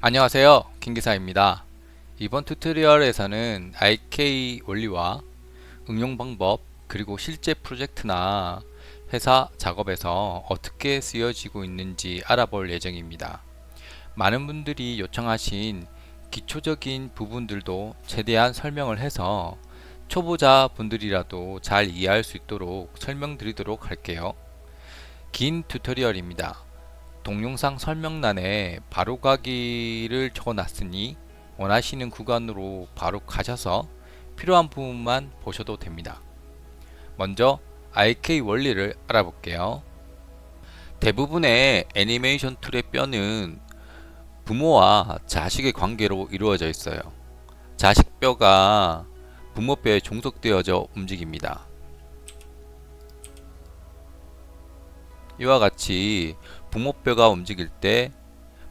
안녕하세요, 김기사입니다. 이번 튜토리얼에서는 IK 원리와 응용 방법, 그리고 실제 프로젝트나 회사 작업에서 어떻게 쓰여지고 있는지 알아볼 예정입니다. 많은 분들이 요청하신 기초적인 부분들도 최대한 설명을 해서 초보자 분들이라도 잘 이해할 수 있도록 설명드리도록 할게요. 긴 튜토리얼입니다. 동영상 설명란에 바로가기를 적어놨으니 원하시는 구간으로 바로 가셔서 필요한 부분만 보셔도 됩니다. 먼저 IK 원리를 알아볼게요. 대부분의 애니메이션 툴의 뼈는 부모와 자식의 관계로 이루어져 있어요. 자식뼈가 부모뼈에 종속되어져 움직입니다. 이와 같이 부모뼈가 움직일 때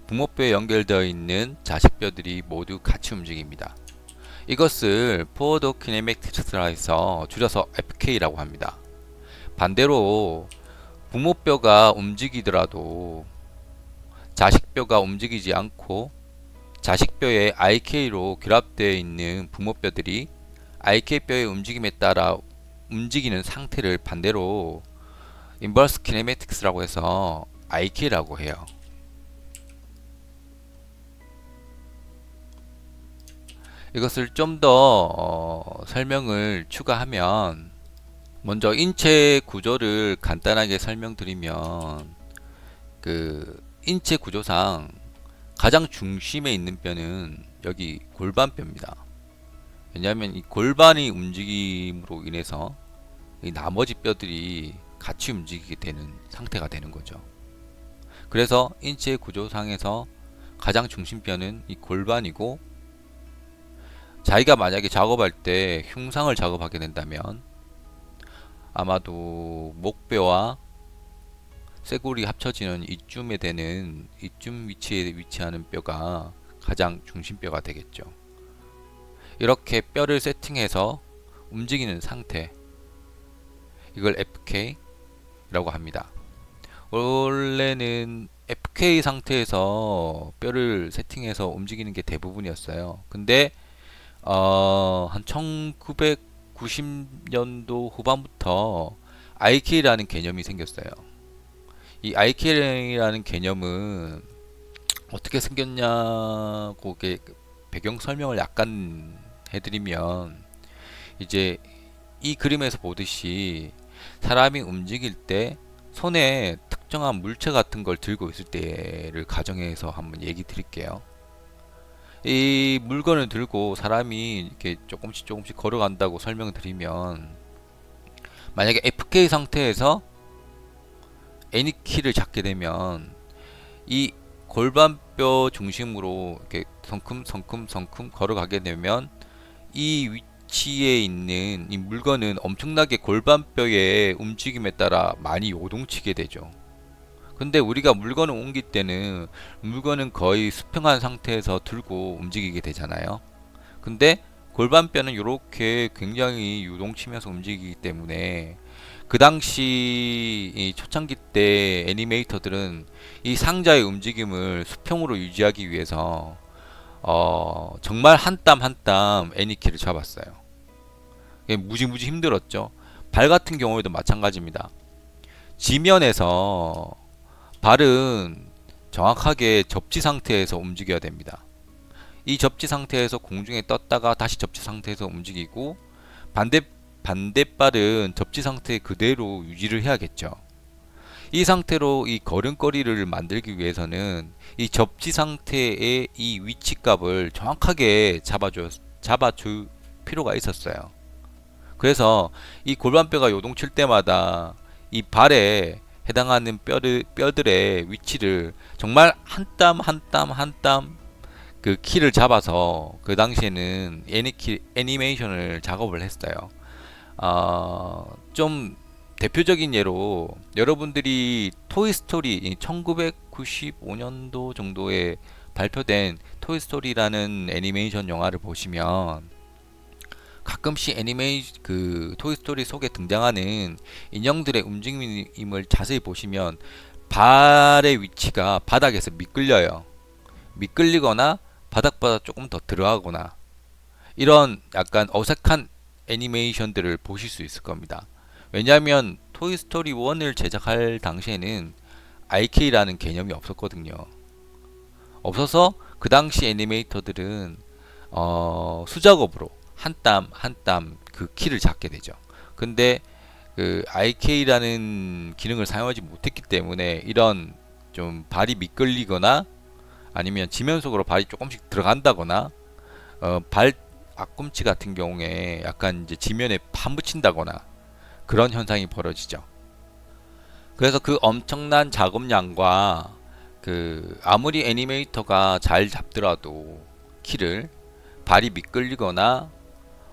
부모뼈에 연결되어 있는 자식뼈들이 모두 같이 움직입니다. 이것을 Forward Kinematics라 해서 줄여서 FK라고 합니다. 반대로 부모뼈가 움직이더라도 자식뼈가 움직이지 않고 자식뼈에 IK로 결합되어 있는 부모뼈들이 IK뼈의 움직임에 따라 움직이는 상태를 반대로 Inverse Kinematics라고 해서 IK라고 해요. 이것을 좀 더 설명을 추가하면, 먼저 인체 구조를 간단하게 설명드리면, 인체 구조상 가장 중심에 있는 뼈는 여기 골반뼈입니다. 왜냐하면 이 골반이 움직임으로 인해서 이 나머지 뼈들이 같이 움직이게 되는 상태가 되는 거죠. 그래서 인체 구조상에서 가장 중심뼈는 이 골반이고, 자기가 만약에 작업할 때 흉상을 작업하게 된다면 아마도 목뼈와 쇄골이 합쳐지는 이쯤 위치에 위치하는 뼈가 가장 중심뼈가 되겠죠. 이렇게 뼈를 세팅해서 움직이는 상태, 이걸 FK라고 합니다. 원래는 FK 상태에서 뼈를 세팅해서 움직이는 게 대부분이었어요. 근데 한 1990년도 후반부터 IK라는 개념이 생겼어요. 이 IK라는 개념은 어떻게 생겼냐고 배경 설명을 약간 해드리면, 이제 이 그림에서 보듯이 사람이 움직일 때 손에 특정한 물체 같은 걸 들고 있을 때를 가정해서 한번 얘기 드릴게요. 이 물건을 들고 사람이 이렇게 조금씩 걸어간다고 설명을 드리면, 만약에 FK 상태에서 N키를 잡게 되면 이 골반뼈 중심으로 이렇게 성큼 걸어가게 되면 이 위치에 있는 이 물건은 엄청나게 골반뼈의 움직임에 따라 많이 요동치게 되죠. 근데 우리가 물건을 옮길 때는 물건은 거의 수평한 상태에서 들고 움직이게 되잖아요. 근데 골반뼈는 이렇게 굉장히 유동치면서 움직이기 때문에, 그 당시 이 초창기 때 애니메이터들은 이 상자의 움직임을 수평으로 유지하기 위해서 정말 한 땀 한 땀 애니키를 잡았어요. 이게 무지무지 힘들었죠. 발 같은 경우에도 마찬가지입니다. 지면에서 발은 정확하게 접지 상태에서 움직여야 됩니다. 이 접지 상태에서 공중에 떴다가 다시 접지 상태에서 움직이고, 반대발은 접지 상태 그대로 유지를 해야겠죠. 이 상태로 이 걸음걸이를 만들기 위해서는 이 접지 상태의 이 위치값을 정확하게 잡아줄 필요가 있었어요. 그래서 이 골반뼈가 요동칠 때마다 이 발에 해당하는 뼈들의 위치를 정말 한 땀 한 땀 한 땀 그 키를 잡아서, 그 당시에는 애니메이션을 작업을 했어요. 좀 대표적인 예로 여러분들이 토이스토리 1995년도 정도에 발표된 토이스토리라는 애니메이션 영화를 보시면, 가끔씩 토이스토리 속에 등장하는 인형들의 움직임을 자세히 보시면 발의 위치가 바닥에서 미끌려요. 미끌리거나 바닥보다 조금 더 들어가거나 이런 약간 어색한 애니메이션들을 보실 수 있을 겁니다. 왜냐하면 토이스토리 1을 제작할 당시에는 IK라는 개념이 없었거든요. 없어서 그 당시 애니메이터들은 수작업으로 한 땀 한 땀 그 키를 잡게 되죠. 근데 그 IK라는 기능을 사용하지 못했기 때문에 이런 좀 발이 미끌리거나 아니면 지면속으로 발이 조금씩 들어간다거나 발 앞꿈치 같은 경우에 약간 이제 지면에 파묻힌다거나 그런 현상이 벌어지죠. 그래서 그 엄청난 작업량과 그 아무리 애니메이터가 잘 잡더라도 키를 발이 미끌리거나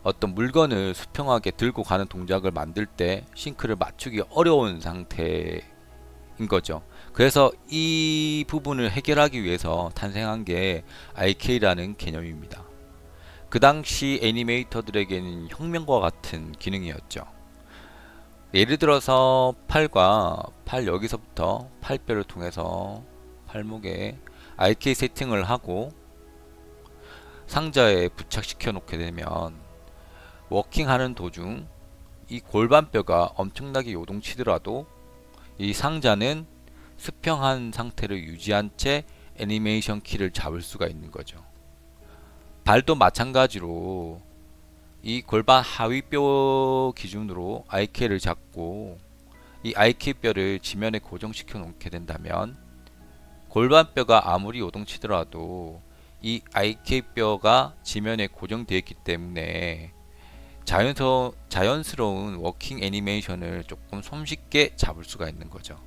어떤 물건을 수평하게 들고 가는 동작을 만들 때 싱크를 맞추기 어려운 상태인 거죠. 그래서 이 부분을 해결하기 위해서 탄생한 게 IK라는 개념입니다. 그 당시 애니메이터들에게는 혁명과 같은 기능이었죠. 예를 들어서 팔과 팔 여기서부터 팔뼈를 통해서 팔목에 IK 세팅을 하고 상자에 부착시켜 놓게 되면 워킹하는 도중 이 골반뼈가 엄청나게 요동치더라도 이 상자는 수평한 상태를 유지한 채 애니메이션 키를 잡을 수가 있는 거죠. 발도 마찬가지로 이 골반 하위뼈 기준으로 IK를 잡고 이 IK 뼈를 지면에 고정시켜 놓게 된다면 골반뼈가 아무리 요동치더라도 이 IK 뼈가 지면에 고정되어 있기 때문에 자연스러운 워킹 애니메이션을 조금 손쉽게 잡을 수가 있는 거죠.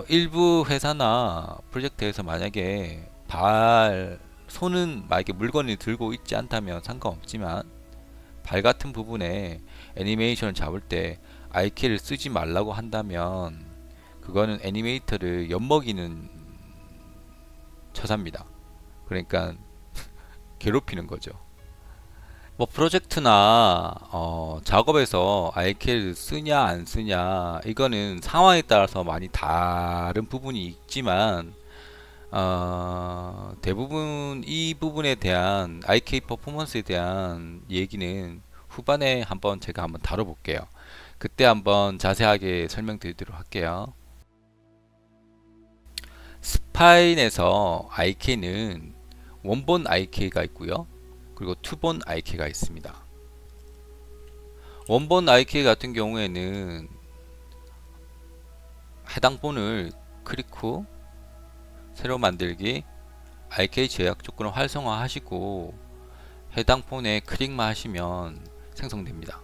일부 회사나 프로젝트에서 만약에 손은 만약에 물건을 들고 있지 않다면 상관없지만 발 같은 부분에 애니메이션을 잡을 때 IK를 쓰지 말라고 한다면 그거는 애니메이터를 엿먹이는 처사입니다. 그러니까 괴롭히는 거죠. 뭐 프로젝트나 작업에서 IK를 쓰냐 안 쓰냐 이거는 상황에 따라서 많이 다른 부분이 있지만 대부분 이 부분에 대한 IK 퍼포먼스에 대한 얘기는 후반에 제가 한번 다뤄볼게요. 그때 한번 자세하게 설명드리도록 할게요. 스파인에서 IK는 원본 IK가 있고요. 그리고 투본 IK가 있습니다. 원본 IK 같은 경우에는 해당 본을 클릭 후 새로 만들기 IK 제약 조건을 활성화하시고 해당 폰에 클릭만 하시면 생성됩니다.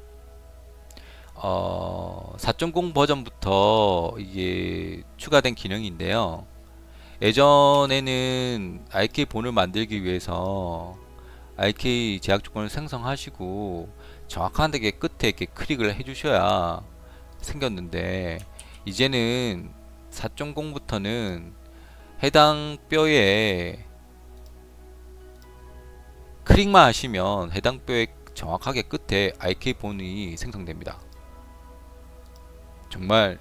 4.0 버전부터 이게 추가된 기능인데요. 예전에는 IK 본을 만들기 위해서 IK 제약 조건을 생성하시고 정확하게 끝에 이렇게 클릭을 해주셔야 생겼는데 이제는 4.0부터는 해당 뼈에 클릭만 하시면 해당 뼈의 정확하게 끝에 IK 본이 생성됩니다. 정말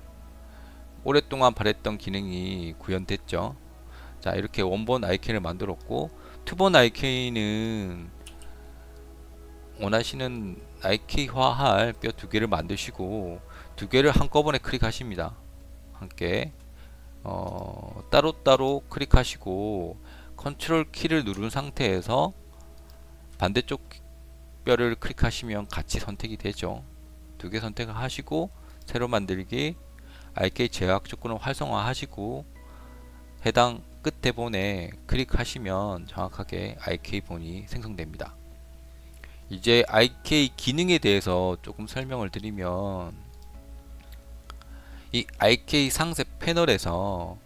오랫동안 바랬던 기능이 구현됐죠. 자, 이렇게 원본 IK를 만들었고 투본 IK는 원하시는 IK화할 뼈 두 개를 만드시고 두 개를 한꺼번에 클릭하십니다. 함께 따로따로 클릭하시고 컨트롤 키를 누른 상태에서 반대쪽 뼈를 클릭하시면 같이 선택이 되죠. 두 개 선택을 하시고 새로 만들기 IK 제약 조건을 활성화하시고 해당 끝에 본에 클릭하시면 정확하게 IK 본이 생성됩니다. 이제 IK 기능에 대해서 조금 설명을 드리면 이 IK 상세 패널에서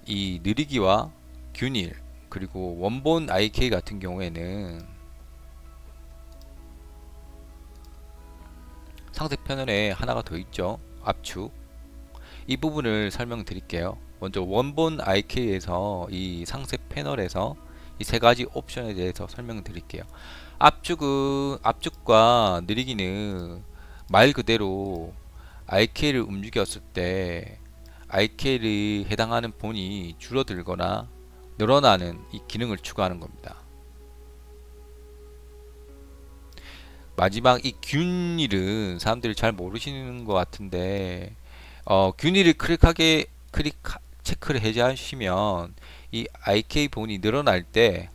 이 느리기와 균일 그리고 원본 IK 같은 경우에는 상세 패널에 하나가 더 있죠. 압축. 이 부분을 설명드릴게요. 먼저 원본 IK에서 이 상세 패널에서 이 세 가지 옵션에 대해서 설명드릴게요. 압축과 느리기는 말 그대로 IK를 움직였을 때 IK를 해당하는 본이 줄어들거나 늘어나는 이 기능을 추가하는 겁니다. 마지막 이 균일은 사람들이 잘 모르시는 것 같은데 균일을 체크를 해제하시면 이 IK 본이 늘어날 때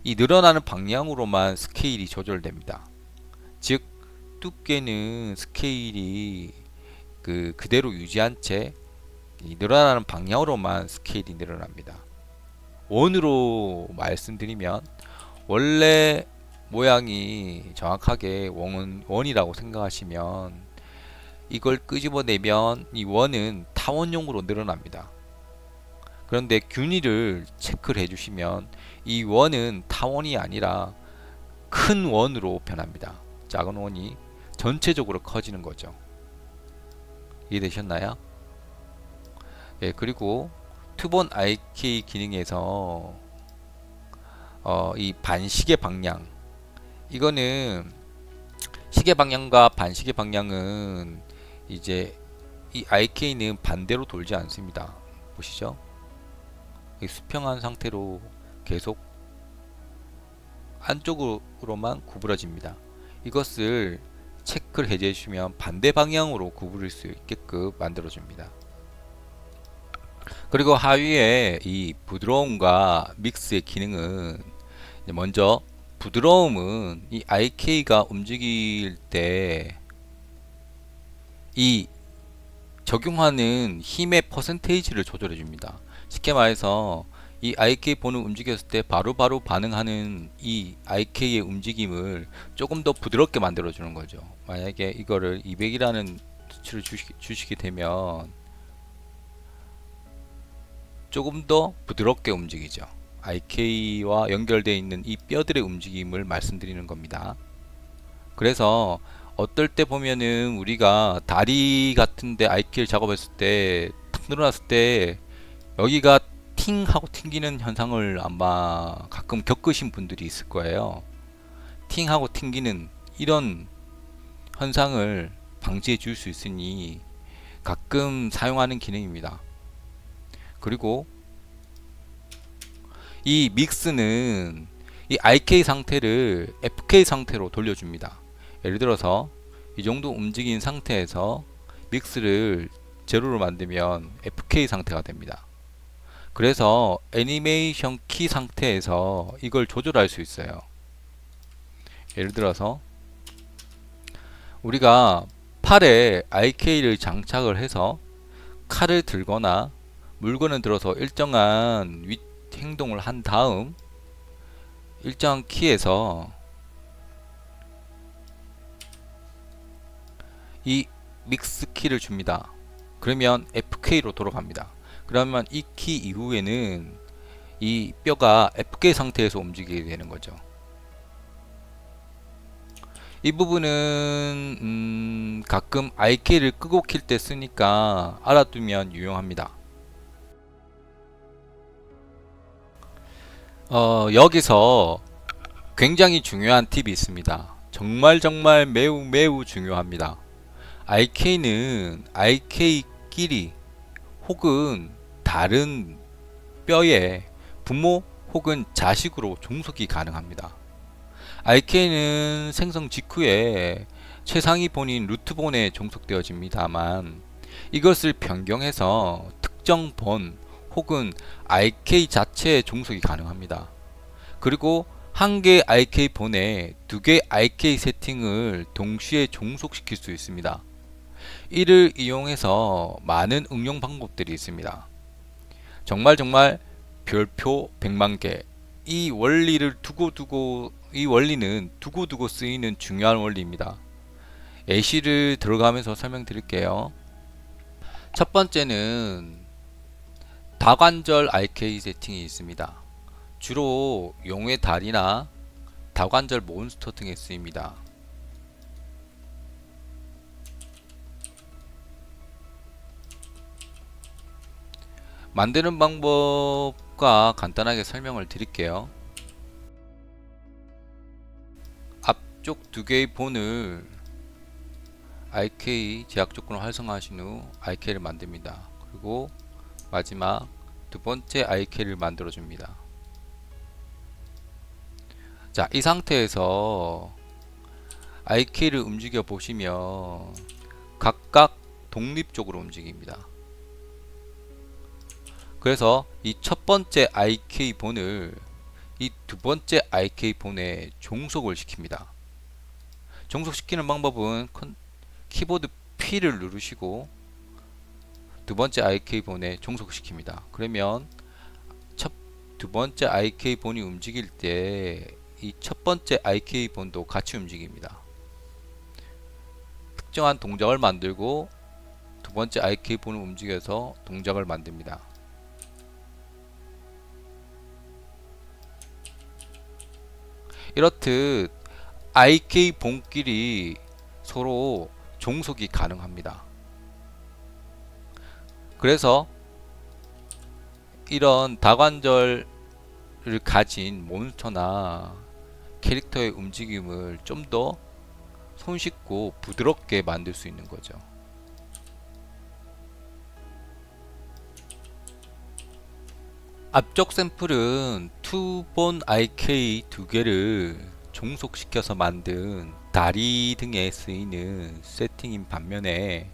이 늘어나는 방향으로만 스케일이 조절됩니다. 즉 두께는 스케일이 그대로 유지한 채 이 늘어나는 방향으로만 스케일이 늘어납니다. 원으로 말씀드리면 원래 모양이 정확하게 원이라고 생각하시면 이걸 끄집어내면 이 원은 타원형으로 늘어납니다. 그런데 균일을 체크를 해주시면 이 원은 타원이 아니라 큰 원으로 변합니다. 작은 원이 전체적으로 커지는 거죠. 이해되셨나요? 예, 그리고 투본 IK 기능에서 이 반시계 방향, 이거는 시계 방향과 반시계 방향은 이제 이 IK는 반대로 돌지 않습니다. 보시죠? 수평한 상태로 계속 안쪽으로만 구부러집니다. 이것을 체크를 해제해 주시면 반대 방향으로 구부릴 수 있게끔 만들어 줍니다. 그리고 하위에 이 부드러움과 믹스의 기능은 먼저 부드러움은 이 IK가 움직일 때 이 적용하는 힘의 퍼센테이지를 조절해 줍니다. 쉽게 말해서 이 IK 본을 움직였을 때 바로바로 반응하는 이 IK의 움직임을 조금 더 부드럽게 만들어 주는 거죠. 만약에 이거를 200이라는 수치를 주시게 되면 조금 더 부드럽게 움직이죠. IK와 연결되어 있는 이 뼈들의 움직임을 말씀드리는 겁니다. 그래서 어떨 때 보면은 우리가 다리 같은데 IK를 작업했을 때 탁 늘어났을 때 여기가 팅 하고 튕기는 현상을 아마 가끔 겪으신 분들이 있을 거예요. 팅 하고 튕기는 이런 현상을 방지해 줄 수 있으니 가끔 사용하는 기능입니다. 그리고 이 믹스는 이 IK 상태를 FK 상태로 돌려줍니다. 예를 들어서 이 정도 움직인 상태에서 믹스를 제로로 만들면 FK 상태가 됩니다. 그래서 애니메이션 키 상태에서 이걸 조절할 수 있어요. 예를 들어서 우리가 팔에 IK를 장착을 해서 칼을 들거나 물건을 들어서 일정한 행동을 한 다음 일정한 키에서 이 믹스 키를 줍니다. 그러면 FK로 돌아갑니다. 그러면 이 키 이후에는 이 뼈가 FK 상태에서 움직이게 되는 거죠. 이 부분은 가끔 IK를 끄고 킬 때 쓰니까 알아두면 유용합니다. 여기서 굉장히 중요한 팁이 있습니다. 정말 매우 중요합니다. IK는 IK끼리 혹은 다른 뼈에 부모 혹은 자식으로 종속이 가능합니다. IK는 생성 직후에 최상위 본인 루트본에 종속되어집니다만 이것을 변경해서 특정 본 혹은 IK 자체에 종속이 가능합니다. 그리고 한 개의 IK 본에 두 개의 IK 세팅을 동시에 종속시킬 수 있습니다. 이를 이용해서 많은 응용 방법들이 있습니다. 정말 별표 100만 개. 이 원리는 두고두고 쓰이는 중요한 원리입니다. 예시를 들어가면서 설명드릴게요. 첫 번째는 다관절 IK 세팅이 있습니다. 주로 용의 다리나 다관절 몬스터 등에 쓰입니다. 만드는 방법과 간단하게 설명을 드릴게요. 앞쪽 두 개의 본을 IK 제약 조건을 활성화하신 후 IK를 만듭니다. 그리고 마지막 두 번째 IK를 만들어 줍니다. 자, 이 상태에서 IK를 움직여 보시면 각각 독립적으로 움직입니다. 그래서 이 첫 번째 IK 본을 이 두 번째 IK 본에 종속을 시킵니다. 종속시키는 방법은 키보드 P를 누르시고 두 번째 IK 본에 종속시킵니다. 그러면 두 번째 IK 본이 움직일 때 이 첫 번째 IK 본도 같이 움직입니다. 특정한 동작을 만들고 두 번째 IK 본을 움직여서 동작을 만듭니다. 이렇듯 IK 본끼리 서로 종속이 가능합니다. 그래서 이런 다관절을 가진 몬스터나 캐릭터의 움직임을 좀 더 손쉽고 부드럽게 만들 수 있는 거죠. 앞쪽 샘플은 투본 IK 두 개를 종속시켜서 만든 다리 등에 쓰이는 세팅인 반면에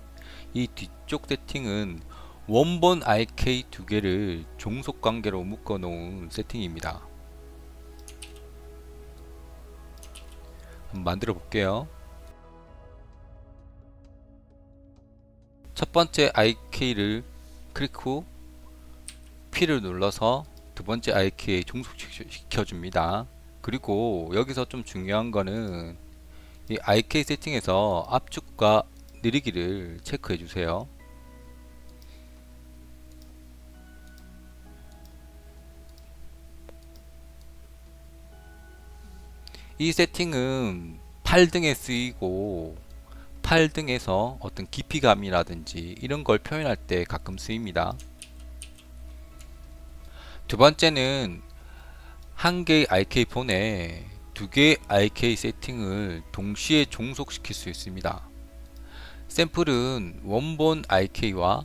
이 뒤쪽 세팅은 원본 IK 두 개를 종속 관계로 묶어 놓은 세팅입니다. 한번 만들어 볼게요. 첫 번째 IK를 클릭 후 P를 눌러서 두 번째 IK에 종속시켜 줍니다. 그리고 여기서 좀 중요한 거는 이 IK 세팅에서 압축과 느리기를 체크해 주세요. 이 세팅은 팔 등에 쓰이고 팔 등에서 어떤 깊이감이라든지 이런 걸 표현할 때 가끔 쓰입니다. 두 번째는 한 개의 IK 폰에 두 개의 IK 세팅을 동시에 종속시킬 수 있습니다. 샘플은 원본 IK와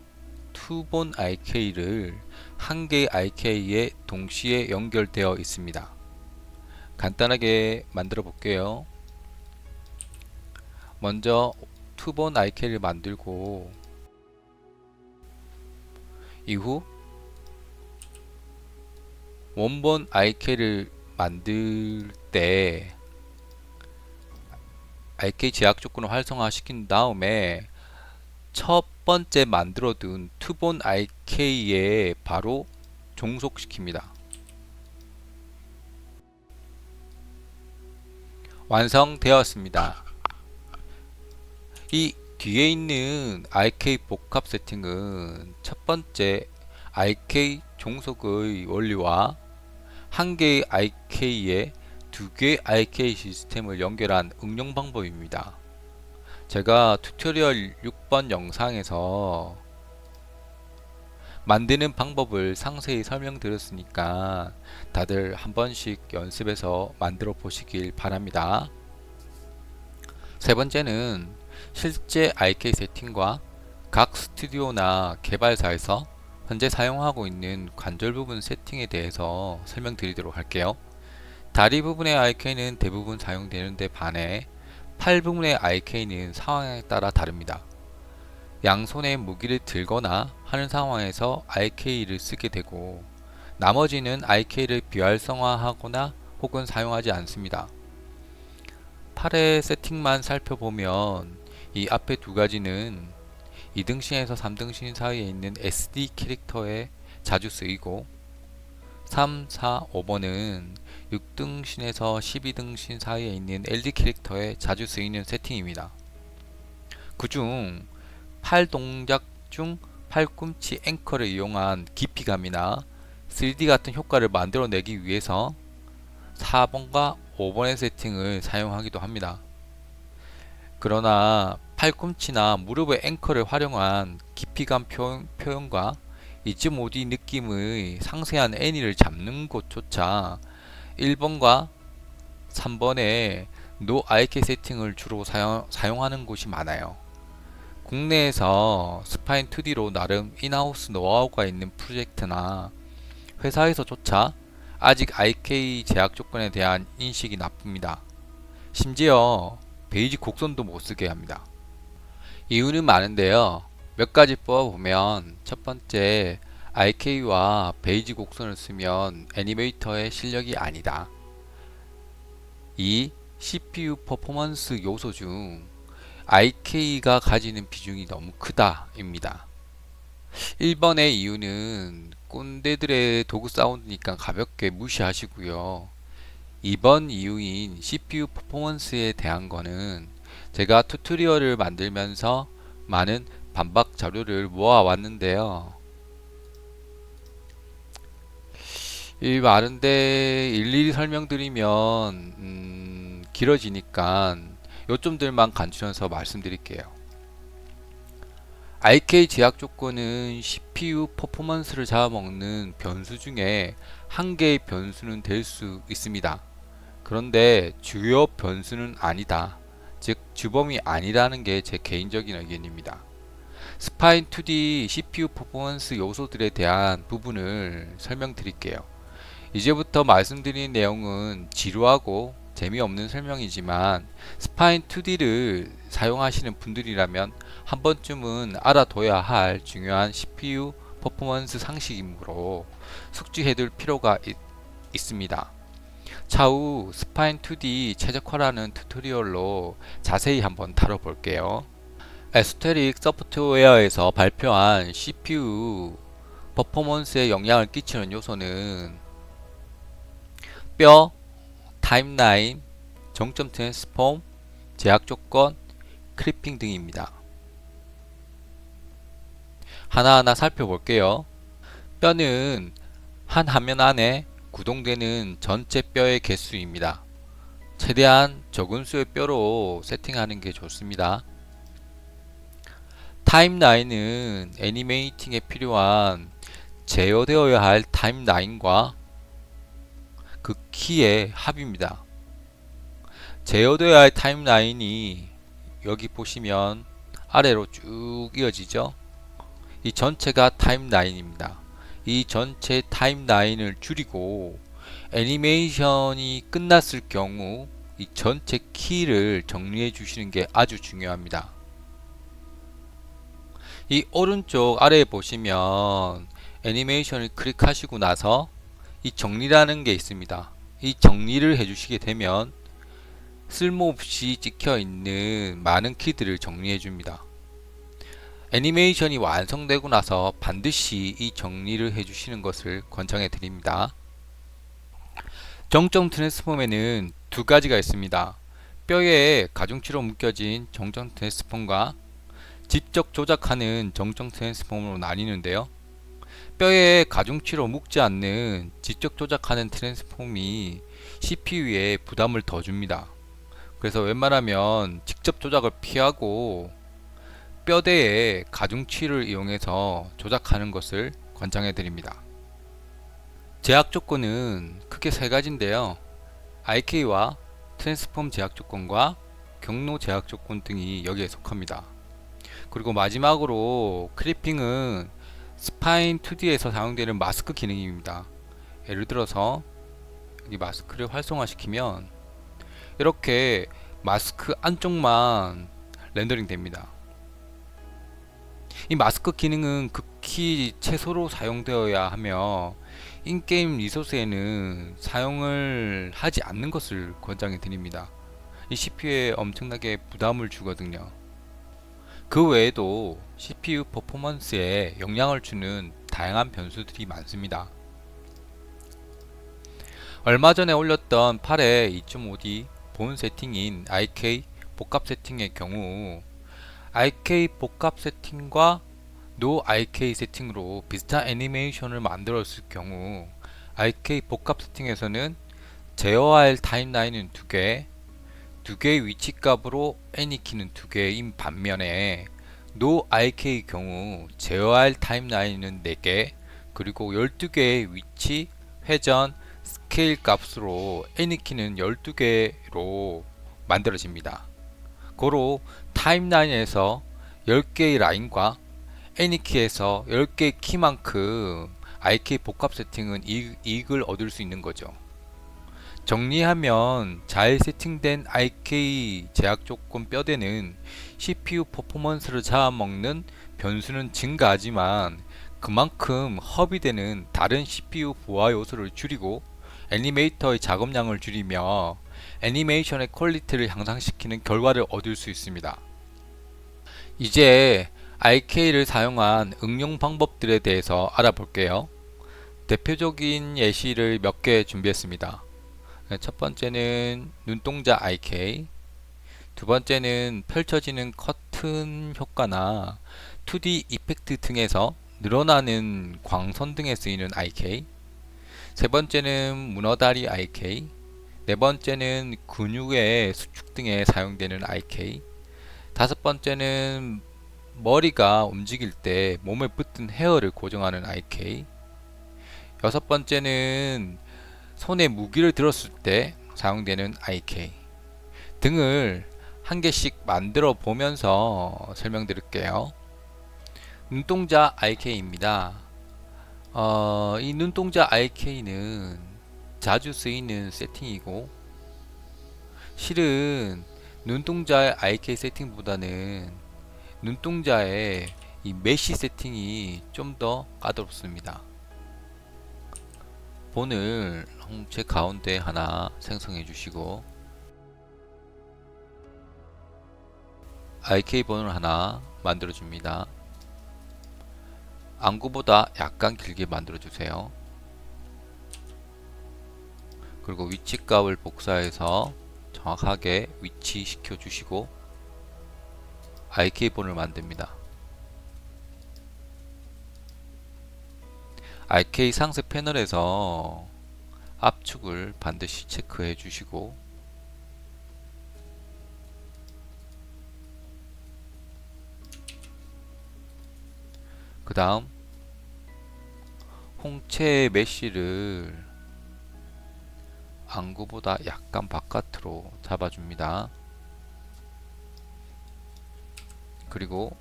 투본 IK를 한 개의 IK에 동시에 연결되어 있습니다. 간단하게 만들어 볼게요. 먼저 투본 IK를 만들고 이후 원본 IK를 만들 때 IK 제약 조건을 활성화시킨 다음에 첫 번째 만들어 둔 투본 IK에 바로 종속시킵니다. 완성되었습니다. 이 뒤에 있는 IK 복합 세팅은 첫 번째 IK 종속의 원리와 한 개의 IK에 두 개의 IK 시스템을 연결한 응용 방법입니다. 제가 튜토리얼 6번 영상에서 만드는 방법을 상세히 설명드렸으니까 다들 한 번씩 연습해서 만들어 보시길 바랍니다. 세 번째는 실제 IK 세팅과 각 스튜디오나 개발사에서 현재 사용하고 있는 관절 부분 세팅에 대해서 설명드리도록 할게요. 다리 부분의 IK는 대부분 사용되는데 반해 팔 부분의 IK는 상황에 따라 다릅니다. 양손에 무기를 들거나 하는 상황에서 IK를 쓰게 되고 나머지는 IK를 비활성화하거나 혹은 사용하지 않습니다. 팔의 세팅만 살펴보면 이 앞에 두 가지는 2등신에서 3등신 사이에 있는 SD 캐릭터에 자주 쓰이고 3, 4, 5번은 6등신에서 12등신 사이에 있는 LD 캐릭터에 자주 쓰이는 세팅입니다. 그중 팔 동작 중 팔꿈치 앵커를 이용한 깊이감이나 3D 같은 효과를 만들어내기 위해서 4번과 5번의 세팅을 사용하기도 합니다. 그러나 팔꿈치나 무릎의 앵커를 활용한 깊이감 표현과 이즈모디 느낌의 상세한 애니를 잡는 곳조차 1번과 3번의 노 IK 세팅을 주로 사용하는 곳이 많아요. 국내에서 스파인 2D로 나름 인하우스 노하우가 있는 프로젝트나 회사에서조차 아직 IK 제약 조건에 대한 인식이 나쁩니다. 심지어 베이직 곡선도 못쓰게 합니다. 이유는 많은데요. 몇 가지 뽑아보면 첫 번째, IK와 베이직 곡선을 쓰면 애니메이터의 실력이 아니다. 2. CPU 퍼포먼스 요소 중 IK가 가지는 비중이 너무 크다 입니다. 1번의 이유는 꼰대들의 도구 사운드니까 가볍게 무시하시고요. 2번 이유인 CPU 퍼포먼스에 대한 거는 제가 튜토리얼을 만들면서 많은 반박 자료를 모아 왔는데요. 이 많은데 일일이 설명드리면 길어지니까 요점들만 간추려서 말씀드릴게요. IK 제약 조건은 CPU 퍼포먼스를 잡아먹는 변수 중에 한 개의 변수는 될 수 있습니다. 그런데 주요 변수는 아니다. 즉 주범이 아니라는 게 제 개인적인 의견입니다. 스파인 2D CPU 퍼포먼스 요소들에 대한 부분을 설명드릴게요. 이제부터 말씀드린 내용은 지루하고 재미없는 설명이지만 스파인 2D를 사용하시는 분들이라면 한 번쯤은 알아둬야 할 중요한 CPU 퍼포먼스 상식이므로 숙지해둘 필요가 있습니다. 차후 스파인 2D 최적화라는 튜토리얼로 자세히 한번 다뤄볼게요. 에소테릭 소프트웨어에서 발표한 CPU 퍼포먼스에 영향을 끼치는 요소는 뼈, 타임라인, 정점 트랜스폼, 제약 조건, 크리핑 등입니다. 하나하나 살펴볼게요. 뼈는 한 화면 안에 구동되는 전체 뼈의 개수입니다. 최대한 적은 수의 뼈로 세팅하는 게 좋습니다. 타임라인은 애니메이팅에 필요한 제어되어야 할 타임라인과 그 키의 합입니다. 제어되어야 할 타임라인이 여기 보시면 아래로 쭉 이어지죠. 이 전체가 타임라인입니다. 이 전체 타임라인을 줄이고 애니메이션이 끝났을 경우 이 전체 키를 정리해 주시는 게 아주 중요합니다. 이 오른쪽 아래에 보시면 애니메이션을 클릭하시고 나서 이 정리라는 게 있습니다. 이 정리를 해주시게 되면 쓸모없이 찍혀 있는 많은 키들을 정리해 줍니다. 애니메이션이 완성되고 나서 반드시 이 정리를 해주시는 것을 권장해 드립니다. 정점 트랜스폼에는 두 가지가 있습니다. 뼈에 가중치로 묶여진 정점 트랜스폼과 직접 조작하는 정점 트랜스폼으로 나뉘는데요. 뼈에 가중치로 묶지 않는 직접 조작하는 트랜스폼이 CPU에 부담을 더 줍니다. 그래서 웬만하면 직접 조작을 피하고 뼈대에 가중치를 이용해서 조작하는 것을 권장해 드립니다. 제약 조건은 크게 세 가지인데요. IK와 트랜스폼 제약 조건과 경로 제약 조건 등이 여기에 속합니다. 그리고 마지막으로 크리핑은 스파인 2D에서 사용되는 마스크 기능입니다. 예를 들어서 이 마스크를 활성화시키면 이렇게 마스크 안쪽만 렌더링 됩니다. 이 마스크 기능은 극히 최소로 사용되어야 하며 인게임 리소스에는 사용을 하지 않는 것을 권장해 드립니다. 이 CPU에 엄청나게 부담을 주거든요. 그 외에도 CPU 퍼포먼스에 영향을 주는 다양한 변수들이 많습니다. 얼마 전에 올렸던 8의 2.5D 본 세팅인 IK 복합 세팅의 경우 IK 복합 세팅과 No IK 세팅으로 비슷한 애니메이션을 만들었을 경우 IK 복합 세팅에서는 제어할 타임라인은 2개, 2개의 위치값으로 애니키는 2개인 반면에 No IK 경우 제어할 타임라인은 4개, 그리고 12개의 위치, 회전, 스케일 값으로 애니키는 12개로 만들어집니다. 고로 타임라인에서 10개의 라인과 애니키에서 10개의 키만큼 IK 복합 세팅은 이익을 얻을 수 있는 거죠. 정리하면 잘 세팅된 IK 제약 조건 뼈대는 CPU 퍼포먼스를 잡아먹는 변수는 증가하지만 그만큼 허비되는 다른 CPU 부하 요소를 줄이고 애니메이터의 작업량을 줄이며 애니메이션의 퀄리티를 향상시키는 결과를 얻을 수 있습니다. 이제 IK를 사용한 응용 방법들에 대해서 알아볼게요. 대표적인 예시를 몇 개 준비했습니다. 첫 번째는 눈동자 IK, 두 번째는 펼쳐지는 커튼 효과나 2D 이펙트 등에서 늘어나는 광선 등에 쓰이는 IK, 세 번째는 문어다리 IK, 네 번째는 근육의 수축 등에 사용되는 IK, 다섯 번째는 머리가 움직일 때 몸에 붙은 헤어를 고정하는 IK, 여섯 번째는 손에 무기를 들었을 때 사용되는 IK 등을 한 개씩 만들어 보면서 설명드릴게요. 눈동자 IK입니다. 이 눈동자 IK는 자주 쓰이는 세팅이고 실은 눈동자의 IK 세팅보다는 눈동자의 이 메쉬 세팅이 좀 더 까다롭습니다. 본을 홍채 가운데 하나 생성해 주시고 IK 본을 하나 만들어 줍니다. 안구보다 약간 길게 만들어 주세요. 그리고 위치값을 복사해서 정확하게 위치시켜 주시고 IK 본을 만듭니다. IK 상세 패널에서 압축을 반드시 체크해 주시고 그 다음 홍채 메쉬를 안구보다 약간 바깥으로 잡아줍니다. 그리고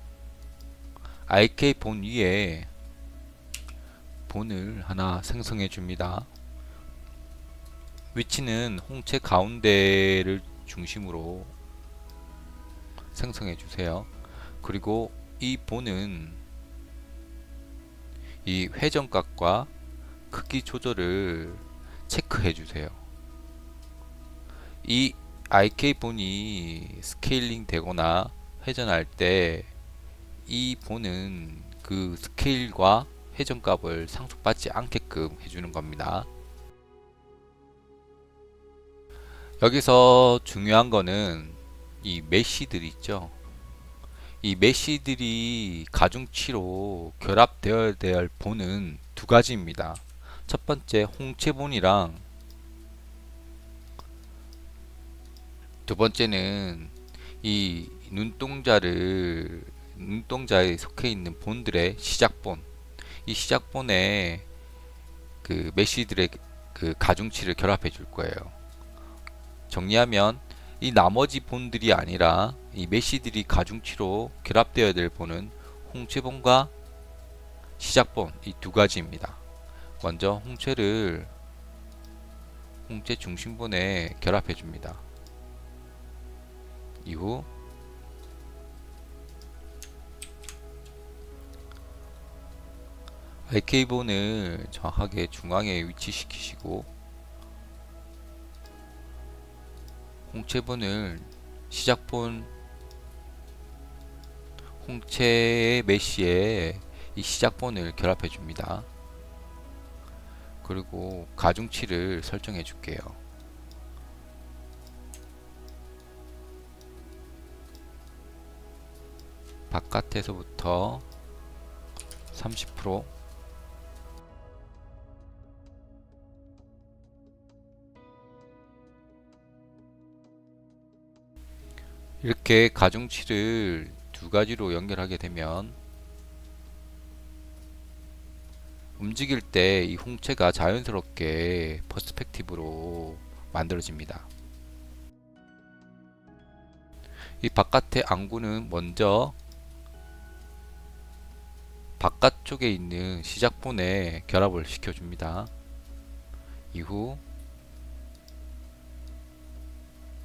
IK 본 위에 본을 하나 생성해 줍니다. 위치는 홍채 가운데를 중심으로 생성해 주세요. 그리고 이 본은 이 회전각과 크기 조절을 체크해 주세요. 이 IK 본이 스케일링 되거나 회전할 때 이 본은 그 스케일과 회전값을 상속받지 않게끔 해주는 겁니다. 여기서 중요한 거는 이 메쉬들 있죠. 이 메쉬들이 가중치로 결합되어야 될 본은 두 가지입니다. 첫 번째 홍채본이랑 두 번째는 이 눈동자에 속해 있는 본들의 시작본, 이 시작본에 그 메쉬들의 그 가중치를 결합해 줄 거예요. 정리하면 이 나머지 본들이 아니라 이 메쉬들이 가중치로 결합되어야 될 본은 홍채본과 시작본 이 두 가지입니다. 먼저 홍채 중심본에 결합해 줍니다. 이후 IK본을 정확하게 중앙에 위치시키시고 홍채본을 시작본 홍채의 메쉬에 이 시작본을 결합해 줍니다. 그리고 가중치를 설정해 줄게요. 바깥에서부터 30% 이렇게 가중치를 두 가지로 연결하게 되면 움직일 때 이 홍채가 자연스럽게 퍼스펙티브로 만들어집니다. 이 바깥의 안구는 먼저 바깥쪽에 있는 시작본에 결합을 시켜줍니다. 이후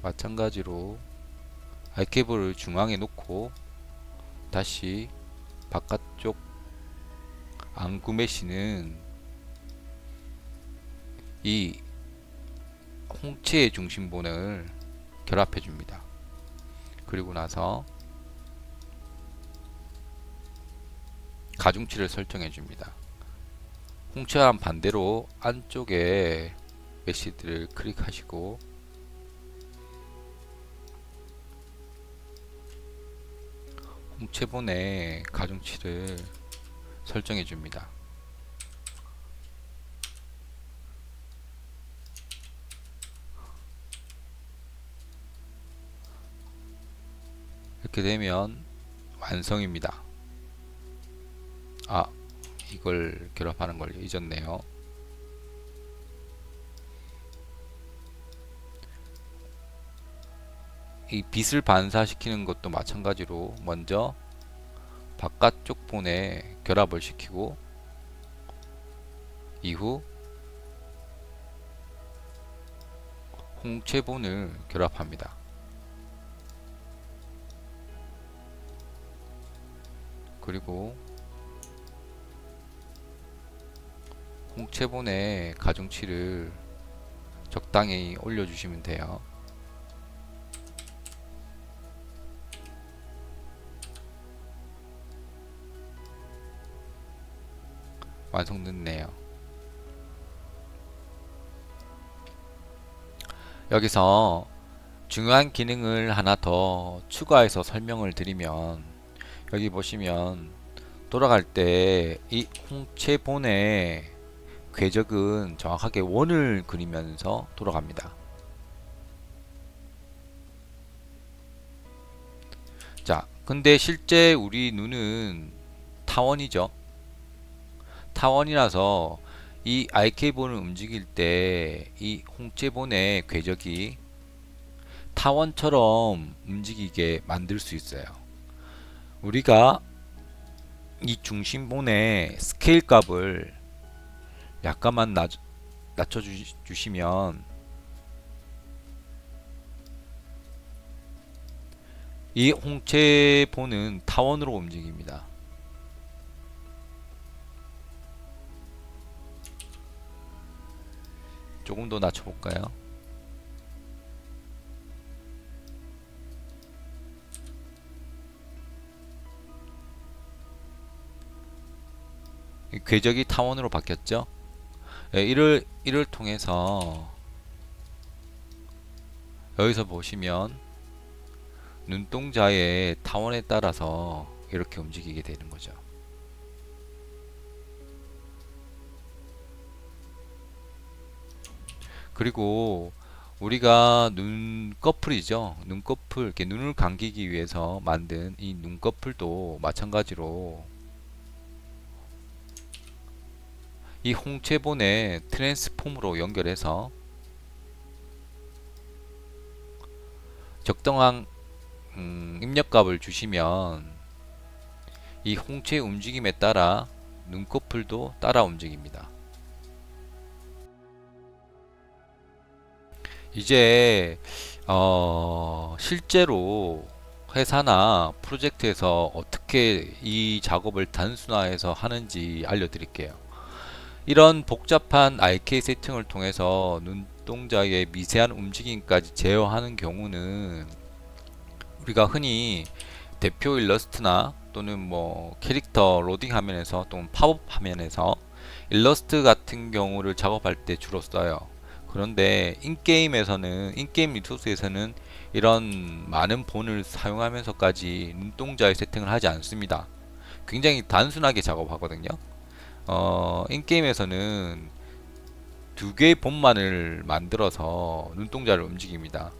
마찬가지로 알케이블을 중앙에 놓고 다시 바깥쪽 안구메시는 이 홍채의 중심본을 결합해 줍니다. 그리고 나서 가중치를 설정해 줍니다. 홍채와 반대로 안쪽에 메시들을 클릭하시고 홍채본의 가중치를 설정해 줍니다. 이렇게 되면 완성입니다. 아, 이걸 결합하는 걸 잊었네요. 이 빛을 반사시키는 것도 마찬가지로 먼저 바깥쪽 본에 결합을 시키고 이후 홍채본을 결합합니다. 그리고 홍채본의 가중치를 적당히 올려주시면 돼요. 완성됐네요. 여기서 중요한 기능을 하나 더 추가해서 설명을 드리면 여기 보시면 돌아갈 때 이 홍채본의 궤적은 정확하게 원을 그리면서 돌아갑니다. 자, 근데 실제 우리 눈은 타원이죠. 타원이라서 이 RK본을 움직일 때 이 홍채본의 궤적이 타원처럼 움직이게 만들 수 있어요. 우리가 이 중심본의 스케일 값을 약간만 낮춰 주시면 이 홍채본은 타원으로 움직입니다. 조금 더 낮춰볼까요? 궤적이 타원으로 바뀌었죠? 예, 이를 통해서 여기서 보시면 눈동자의 타원에 따라서 이렇게 움직이게 되는 거죠. 그리고 우리가 눈꺼풀이죠. 눈꺼풀, 이렇게 눈을 감기기 위해서 만든 이 눈꺼풀도 마찬가지로 이 홍채본의 트랜스폼으로 연결해서 적당한 입력값을 주시면 이 홍채 움직임에 따라 눈꺼풀도 따라 움직입니다. 이제 실제로 회사나 프로젝트에서 어떻게 이 작업을 단순화해서 하는지 알려드릴게요. 이런 복잡한 RK 세팅을 통해서 눈동자의 미세한 움직임까지 제어하는 경우는 우리가 흔히 대표 일러스트나 또는 뭐 캐릭터 로딩 화면에서 또는 팝업 화면에서 일러스트 같은 경우를 작업할 때 주로 써요. 그런데 인게임 리소스에서는 이런 많은 본을 사용하면서까지 눈동자의 세팅을 하지 않습니다. 굉장히 단순하게 작업하거든요. 인게임에서는 두 개의 본만을 만들어서 눈동자를 움직입니다.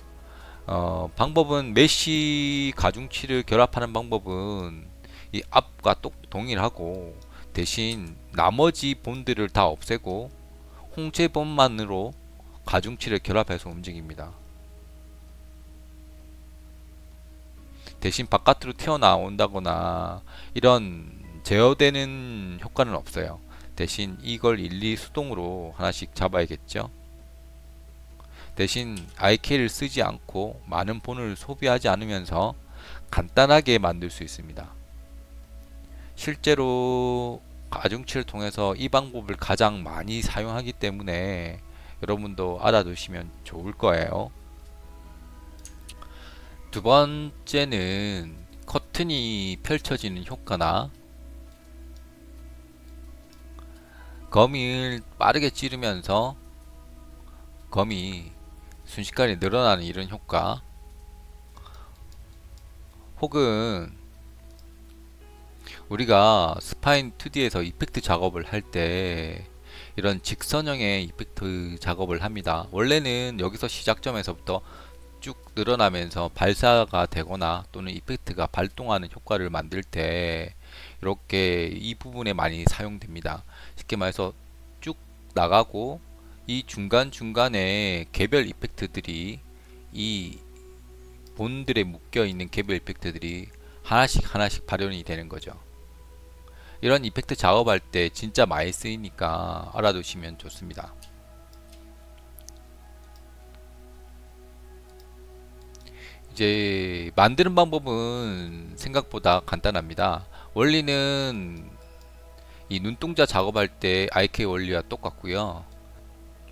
방법은 메쉬 가중치를 결합하는 방법은 이 앞과 동일하고 대신 나머지 본들을 다 없애고 홍채 본만으로 가중치를 결합해서 움직입니다. 대신 바깥으로 튀어나온다거나 이런 제어되는 효과는 없어요. 대신 이걸 일일이 수동으로 하나씩 잡아야겠죠. 대신 IK를 쓰지 않고 많은 본을 소비하지 않으면서 간단하게 만들 수 있습니다. 실제로 가중치를 통해서 이 방법을 가장 많이 사용하기 때문에 여러분도 알아두시면 좋을 거예요. 두 번째는 커튼이 펼쳐지는 효과나 거미를 빠르게 찌르면서 거미 순식간에 늘어나는 이런 효과, 혹은 우리가 스파인 2D에서 이펙트 작업을 할 때 이런 직선형의 이펙트 작업을 합니다. 원래는 여기서 시작점에서부터 쭉 늘어나면서 발사가 되거나 또는 이펙트가 발동하는 효과를 만들 때 이렇게 이 부분에 많이 사용됩니다. 쉽게 말해서 쭉 나가고 이 중간중간에 개별 이펙트들이, 이 본들에 묶여 있는 개별 이펙트들이 하나씩 하나씩 발현이 되는 거죠. 이런 이펙트 작업할 때 진짜 많이 쓰이니까 알아두시면 좋습니다. 이제 만드는 방법은 생각보다 간단합니다. 원리는 이 눈동자 작업할 때 IK 원리와 똑같고요.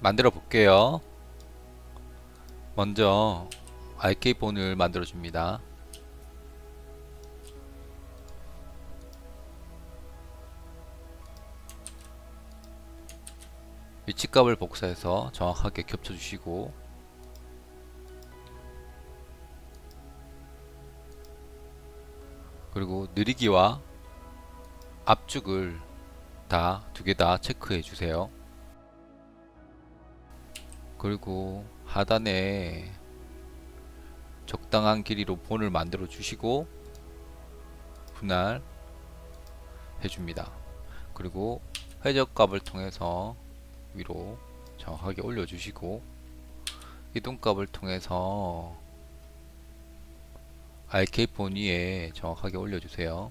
만들어 볼게요. 먼저 IK 본을 만들어 줍니다. 위치값을 복사해서 정확하게 겹쳐 주시고, 그리고 느리기와 압축을 다 두 개 다 체크해 주세요. 그리고 하단에 적당한 길이로 본을 만들어 주시고 분할 해줍니다. 그리고 회적값을 통해서 위로 정확하게 올려주시고, 이동값을 통해서 RK 본 위에 정확하게 올려주세요.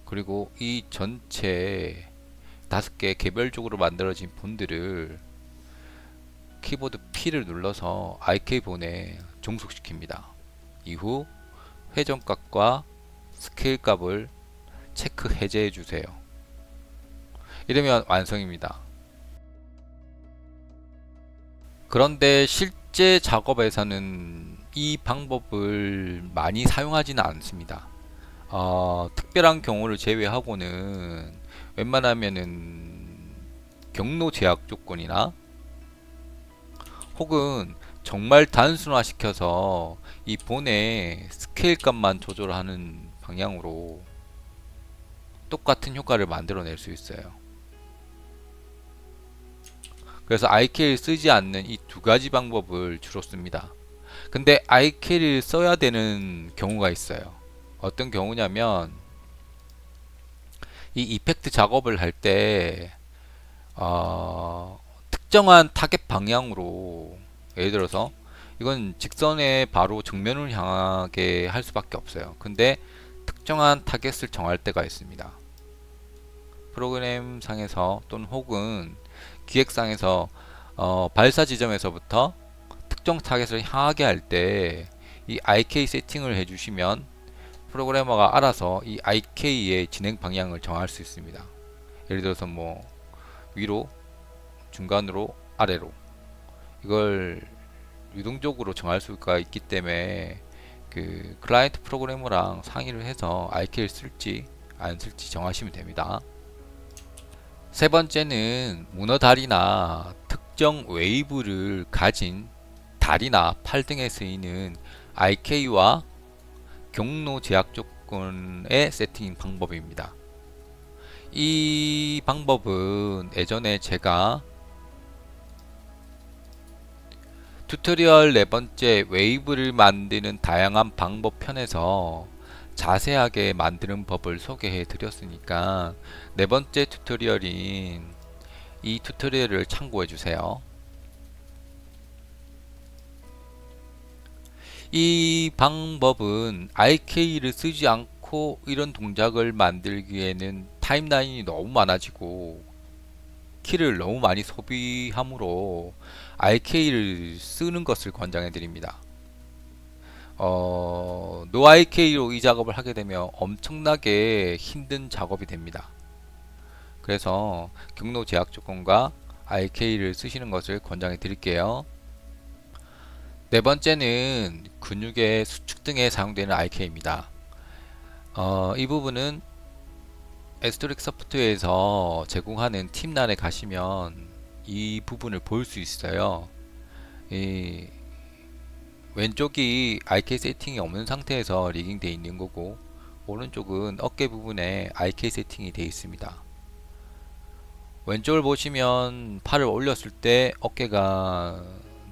그리고 이 전체 5개 개별적으로 만들어진 본들을 키보드 P를 눌러서 RK 본에 종속시킵니다. 이후 회전값과 스케일 값을 체크 해제해 주세요. 이러면 완성입니다. 그런데 실제 작업에서는 이 방법을 많이 사용하지는 않습니다. 특별한 경우를 제외하고는 웬만하면은 경로 제약 조건이나 혹은 정말 단순화 시켜서 이 본의 스케일 값만 조절하는 방향으로 똑같은 효과를 만들어낼 수 있어요. 그래서 IK를 쓰지 않는 이 두 가지 방법을 주로 씁니다. 근데 IK를 써야 되는 경우가 있어요. 어떤 경우냐면 이 이펙트 작업을 할 때 특정한 타겟 방향으로, 예를 들어서 이건 직선에 바로 정면을 향하게 할 수밖에 없어요. 근데 특정한 타겟을 정할 때가 있습니다. 프로그램 상에서 또는 혹은 기획상에서 발사 지점에서부터 특정 타겟을 향하게 할 때 이 IK 세팅을 해주시면 프로그래머가 알아서 이 IK의 진행 방향을 정할 수 있습니다. 예를 들어서 뭐 위로, 중간으로, 아래로 이걸 유동적으로 정할 수가 있기 때문에 그 클라이언트 프로그래머랑 상의를 해서 IK를 쓸지 안 쓸지 정하시면 됩니다. 세 번째는 문어 다리나 특정 웨이브를 가진 다리나 팔 등에 쓰이는 IK와 경로 제약 조건의 세팅 방법입니다. 이 방법은 예전에 제가 튜토리얼 네 번째 웨이브를 만드는 다양한 방법 편에서 자세하게 만드는 법을 소개해 드렸으니까 네 번째 튜토리얼인 이 튜토리얼을 참고해 주세요. 이 방법은 IK를 쓰지 않고 않고 이런 동작을 만들기에는 타임라인이 너무 많아지고 키를 너무 많이 소비하므로 IK를 쓰는 것을 권장해 드립니다. 노IK로 이 작업을 하게 되면 엄청나게 힘든 작업이 됩니다. 그래서 경로 제약 조건과 IK를 쓰시는 것을 권장해 드릴게요. 네 번째는 근육의 수축 등에 사용되는 IK입니다. 이 부분은 에스토릭 소프트웨어에서 제공하는 팁란에 가시면 이 부분을 볼 수 있어요. 이 왼쪽이 IK 세팅이 없는 상태에서 리깅 되어 있는 거고, 오른쪽은 어깨 부분에 IK 세팅이 되어 있습니다. 왼쪽을 보시면 팔을 올렸을 때 어깨가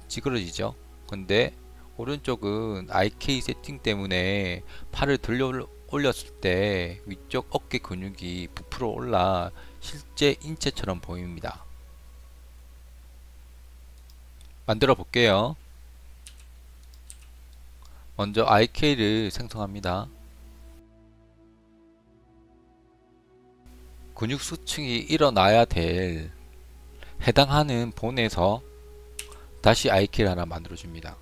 찌그러지죠. 근데 오른쪽은 IK 세팅 때문에 팔을 들려 올렸을 때 위쪽 어깨 근육이 부풀어 올라 실제 인체처럼 보입니다. 만들어 볼게요. 먼저 IK를 생성합니다. 근육 수축이 일어나야 될 해당하는 본에서 다시 IK를 하나 만들어 줍니다.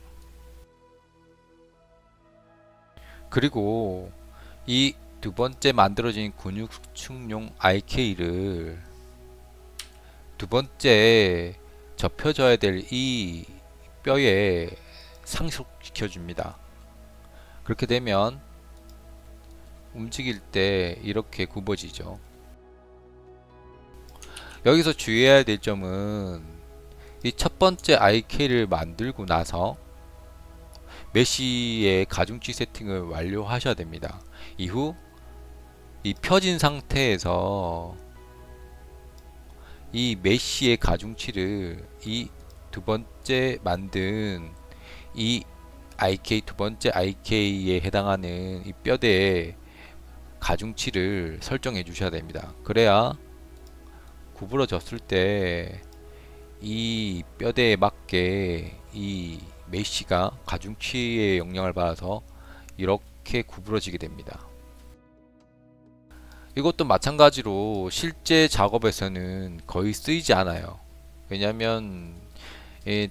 그리고 이 두 번째 만들어진 근육 수축용 IK를 두 번째 접혀져야 될 이 뼈에 상속시켜 줍니다. 그렇게 되면 움직일 때 이렇게 굽어지죠. 여기서 주의해야 될 점은 이 첫 번째 IK를 만들고 나서 메쉬의 가중치 세팅을 완료하셔야 됩니다. 이후 이 펴진 상태에서 이 메쉬의 가중치를 이 두 번째 만든 이 IK 두 번째 IK에 해당하는 이 뼈대의 가중치를 설정해 주셔야 됩니다. 그래야 구부러졌을 때 이 뼈대에 맞게 이 메쉬가 가중치의 영향을 받아서 이렇게 구부러지게 됩니다. 이것도 마찬가지로 실제 작업에서는 거의 쓰이지 않아요. 왜냐하면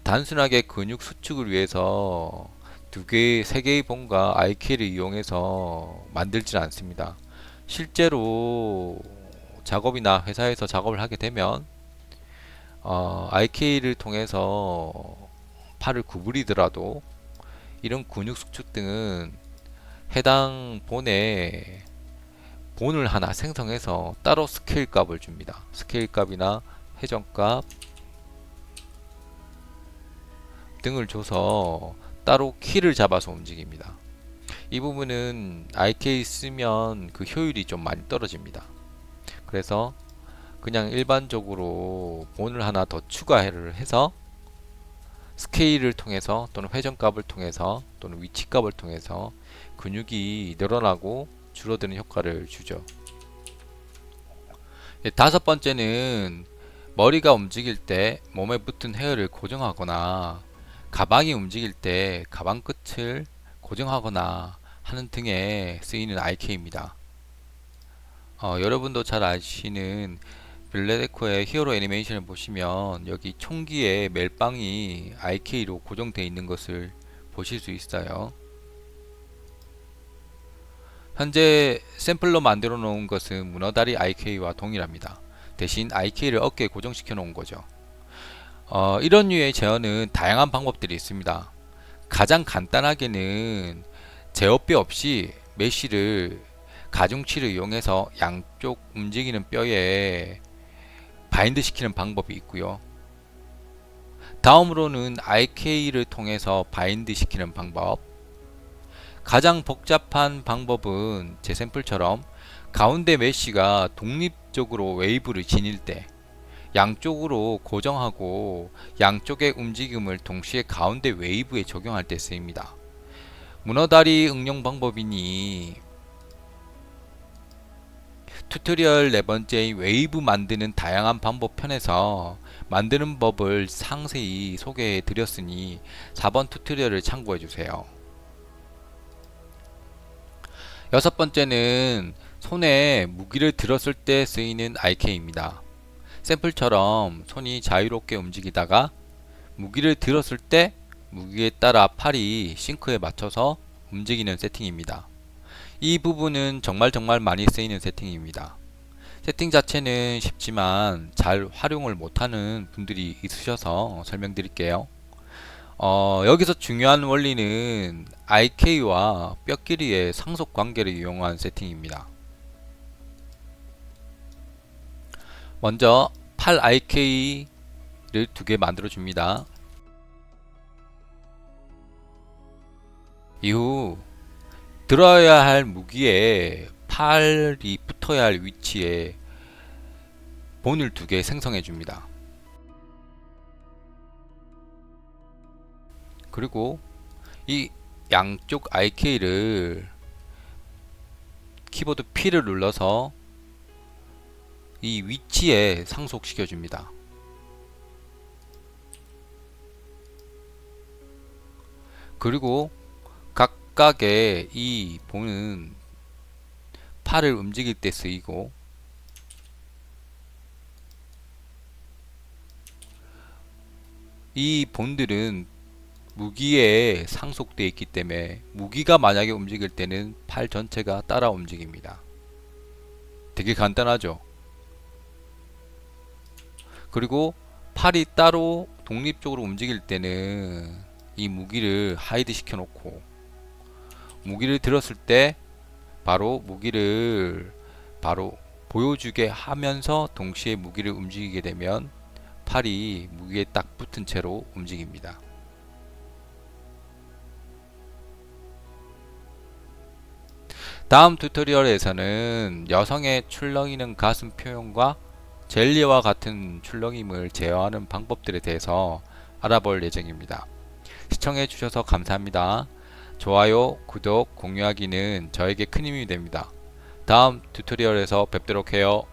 단순하게 근육 수축을 위해서 두 개, 세 개의 본과 IK를 이용해서 만들지 않습니다. 실제로 작업이나 회사에서 작업을 하게 되면 IK를 통해서 팔을 구부리더라도 이런 근육 수축 등은 해당 본에 본을 하나 생성해서 따로 스케일 값을 줍니다. 스케일 값이나 회전값 등을 줘서 따로 키를 잡아서 움직입니다. 이 부분은 IK 쓰면 그 효율이 좀 많이 떨어집니다. 그래서 그냥 일반적으로 본을 하나 더 추가를 해서 스케일을 통해서 또는 회전값을 통해서 또는 위치값을 통해서 근육이 늘어나고 줄어드는 효과를 주죠. 다섯 번째는 머리가 움직일 때 몸에 붙은 헤어를 고정하거나 가방이 움직일 때 가방 끝을 고정하거나 하는 등에 쓰이는 IK입니다. 여러분도 잘 아시는 블랙에코의 히어로 애니메이션을 보시면 여기 총기에 멜빵이 IK로 고정되어 있는 것을 보실 수 있어요. 현재 샘플로 만들어 놓은 것은 문어다리 IK와 동일합니다. 대신 IK를 어깨에 고정시켜 놓은 거죠. 이런 류의 제어는 다양한 방법들이 있습니다. 가장 간단하게는 제어뼈 없이 메쉬를 가중치를 이용해서 양쪽 움직이는 뼈에 바인드 시키는 방법이 있고요. 다음으로는 IK를 통해서 바인드 시키는 방법. 가장 복잡한 방법은 제 샘플처럼 가운데 메쉬가 독립적으로 웨이브를 지닐 때 양쪽으로 고정하고 양쪽의 움직임을 동시에 가운데 웨이브에 적용할 때 쓰입니다. 문어다리 응용 방법이니 튜토리얼 네 번째의 웨이브 만드는 다양한 방법 편에서 만드는 법을 상세히 소개해 드렸으니 4번 튜토리얼을 참고해 주세요. 여섯 번째는 손에 무기를 들었을 때 쓰이는 IK입니다. 샘플처럼 손이 자유롭게 움직이다가 무기를 들었을 때 무기에 따라 팔이 싱크에 맞춰서 움직이는 세팅입니다. 이 부분은 정말 많이 쓰이는 세팅입니다. 세팅 자체는 쉽지만 잘 활용을 못하는 분들이 있으셔서 설명드릴게요. 여기서 중요한 원리는 IK와 뼈 길이의 상속 관계를 이용한 세팅입니다. 먼저 팔 IK를 두 개 만들어 줍니다. 이후 들어야 할 무기에 팔이 붙어야 할 위치에 본을 두 개 생성해 줍니다. 그리고 이 양쪽 IK를 키보드 P를 눌러서 이 위치에 상속시켜 줍니다. 그리고 각각의 이 본은 팔을 움직일 때 쓰이고 이 본들은 무기에 상속되어 있기 때문에 무기가 만약에 움직일 때는 팔 전체가 따라 움직입니다. 되게 간단하죠? 그리고 팔이 따로 독립적으로 움직일 때는 이 무기를 하이드 시켜 놓고 무기를 들었을 때 바로 무기를 바로 보여주게 하면서 동시에 무기를 움직이게 되면 팔이 무기에 딱 붙은 채로 움직입니다. 다음 튜토리얼에서는 여성의 출렁이는 가슴 표현과 젤리와 같은 출렁임을 제어하는 방법들에 대해서 알아볼 예정입니다. 시청해 주셔서 감사합니다. 좋아요, 구독, 공유하기는 저에게 큰 힘이 됩니다. 다음 튜토리얼에서 뵙도록 해요.